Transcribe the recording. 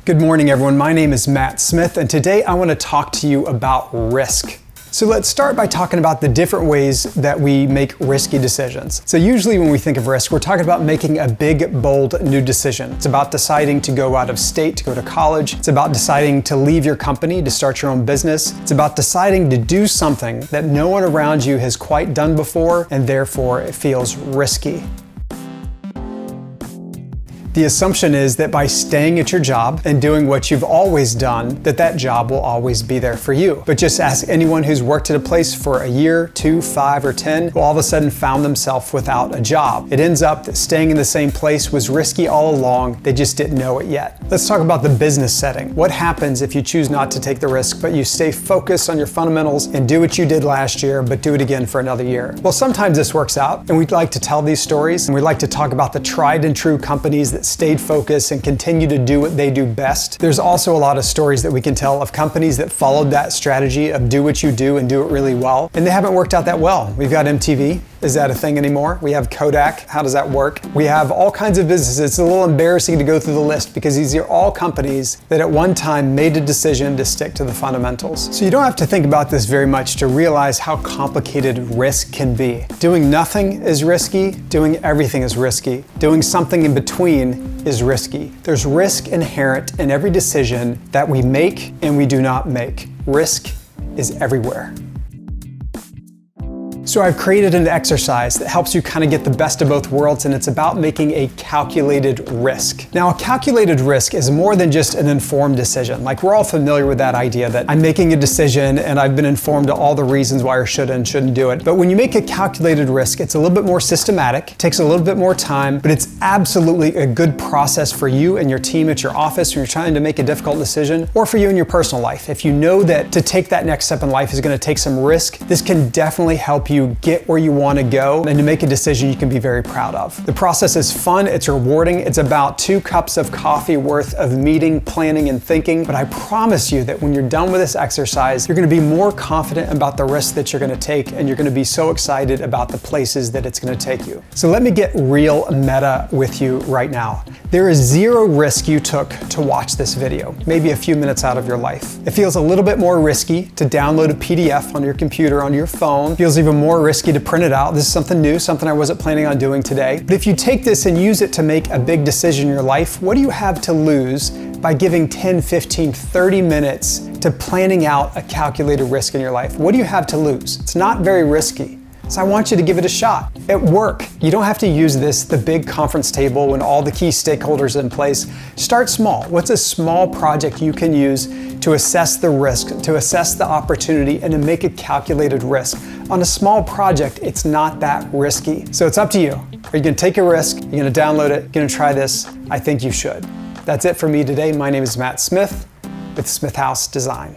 Good morning, everyone. My name is Matt Smith, and today I want to talk to you about risk. So let's start by talking about the different ways that we make risky decisions. So usually when we think of risk, we're talking about making a big, bold new decision. It's about deciding to go out of state to go to college. It's about deciding to leave your company to start your own business. It's about deciding to do something that no one around you has quite done before, and therefore it feels risky. The assumption is that by staying at your job and doing what you've always done, that job will always be there for you. But just ask anyone who's worked at a place for a year, 2, 5, or 10, who all of a sudden found themselves without a job. It ends up that staying in the same place was risky all along. They just didn't know it yet. Let's talk about the business setting. What happens if you choose not to take the risk, but you stay focused on your fundamentals and do what you did last year, but do it again for another year? Well, sometimes this works out, and we'd like to tell these stories, and we'd like to talk about the tried and true companies that stayed focused and continue to do what they do best. There's also a lot of stories that we can tell of companies that followed that strategy of do what you do and do it really well, and they haven't worked out that well. We've got MTV. Is that a thing anymore? We have Kodak. How does that work? We have all kinds of businesses. It's a little embarrassing to go through the list because these are all companies that at one time made a decision to stick to the fundamentals. So you don't have to think about this very much to realize how complicated risk can be. Doing nothing is risky. Doing everything is risky. Doing something in between is risky. There's risk inherent in every decision that we make and we do not make. Risk is everywhere. So I've created an exercise that helps you kind of get the best of both worlds, and it's about making a calculated risk. Now, a calculated risk is more than just an informed decision. Like, we're all familiar with that idea that I'm making a decision and I've been informed of all the reasons why I should and shouldn't do it. But when you make a calculated risk, it's a little bit more systematic, it takes a little bit more time, but it's absolutely a good process for you and your team at your office when you're trying to make a difficult decision, or for you in your personal life. If you know that to take that next step in life is going to take some risk, this can definitely help you get where you want to go and to make a decision you can be very proud of. The process is fun, it's rewarding, it's about 2 cups of coffee worth of meeting, planning, and thinking, but I promise you that when you're done with this exercise, you're going to be more confident about the risks that you're going to take, and you're going to be so excited about the places that it's going to take you. So let me get real meta with you right now. There is 0 risk you took to watch this video, maybe a few minutes out of your life. It feels a little bit more risky to download a PDF on your computer, on your phone. It feels even more risky to print it out. This is something new, something I wasn't planning on doing today. But if you take this and use it to make a big decision in your life, what do you have to lose by giving 10, 15, 30 minutes to planning out a calculated risk in your life? What do you have to lose? It's not very risky. So I want you to give it a shot. At work, you don't have to use the big conference table when all the key stakeholders are in place. Start small. What's a small project you can use to assess the risk, to assess the opportunity, and to make a calculated risk? On a small project, it's not that risky. So it's up to you. Are you gonna take a risk? You're gonna download it? You're gonna try this? I think you should. That's it for me today. My name is Matt Smith with Smith House Design.